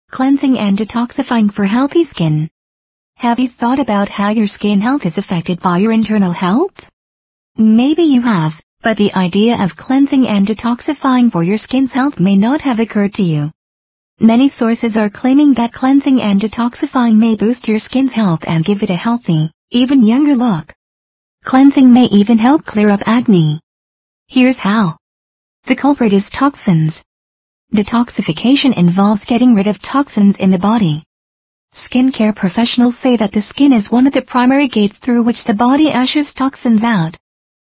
cleansing and detoxifying for healthy skin. Have you thought about how your skin health is affected by your internal health? Maybe you have, but the idea of cleansing and detoxifying for your skin's health may not have occurred to you. Many sources are claiming that cleansing and detoxifying may boost your skin's health and give it a healthy, even younger look. Cleansing may even help clear up acne. Here's how. The culprit is toxins. Detoxification involves getting rid of toxins in the body. Skincare professionals say that the skin is one of the primary gates through which the body ushers toxins out.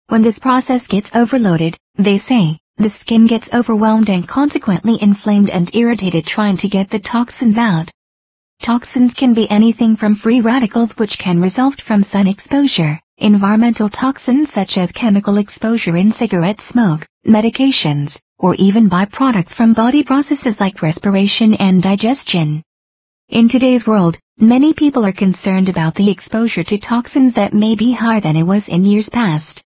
When this process gets overloaded, they say, the skin gets overwhelmed and consequently inflamed and irritated trying to get the toxins out. Toxins can be anything from free radicals which can result from sun exposure, environmental toxins such as chemical exposure in cigarette smoke, medications, or even byproducts from body processes like respiration and digestion. In today's world, many people are concerned about the exposure to toxins that may be higher than it was in years past.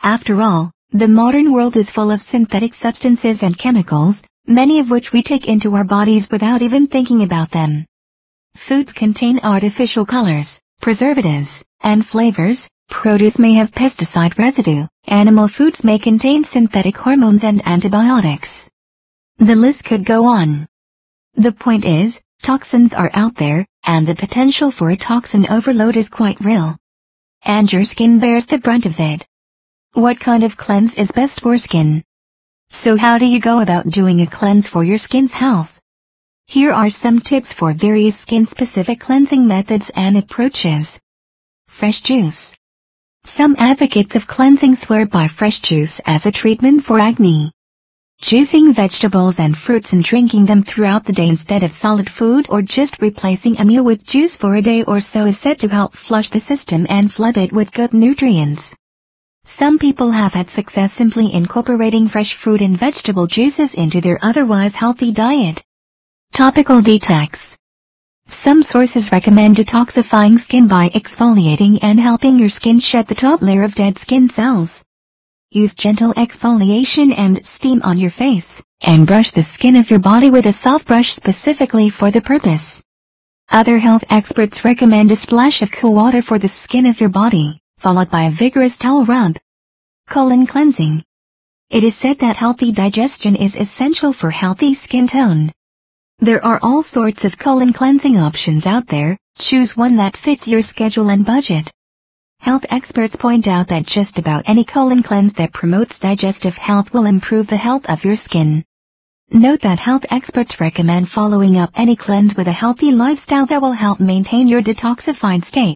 After all, the modern world is full of synthetic substances and chemicals, many of which we take into our bodies without even thinking about them. Foods contain artificial colors, preservatives, and flavors. Produce may have pesticide residue. Animal foods may contain synthetic hormones and antibiotics. The list could go on. The point is, toxins are out there, and the potential for a toxin overload is quite real. And your skin bears the brunt of it. What kind of cleanse is best for skin? So how do you go about doing a cleanse for your skin's health? Here are some tips for various skin-specific cleansing methods and approaches. Fresh juice. Some advocates of cleansing swear by fresh juice as a treatment for acne. Juicing vegetables and fruits and drinking them throughout the day instead of solid food or just replacing a meal with juice for a day or so is said to help flush the system and flood it with good nutrients. Some people have had success simply incorporating fresh fruit and vegetable juices into their otherwise healthy diet. Topical detox. Some sources recommend detoxifying skin by exfoliating and helping your skin shed the top layer of dead skin cells. Use gentle exfoliation and steam on your face, and brush the skin of your body with a soft brush specifically for the purpose. Other health experts recommend a splash of cool water for the skin of your body, followed by a vigorous towel rub. Colon cleansing. It is said that healthy digestion is essential for healthy skin tone. There are all sorts of colon cleansing options out there, choose one that fits your schedule and budget. Health experts point out that just about any colon cleanse that promotes digestive health will improve the health of your skin. Note that health experts recommend following up any cleanse with a healthy lifestyle that will help maintain your detoxified state.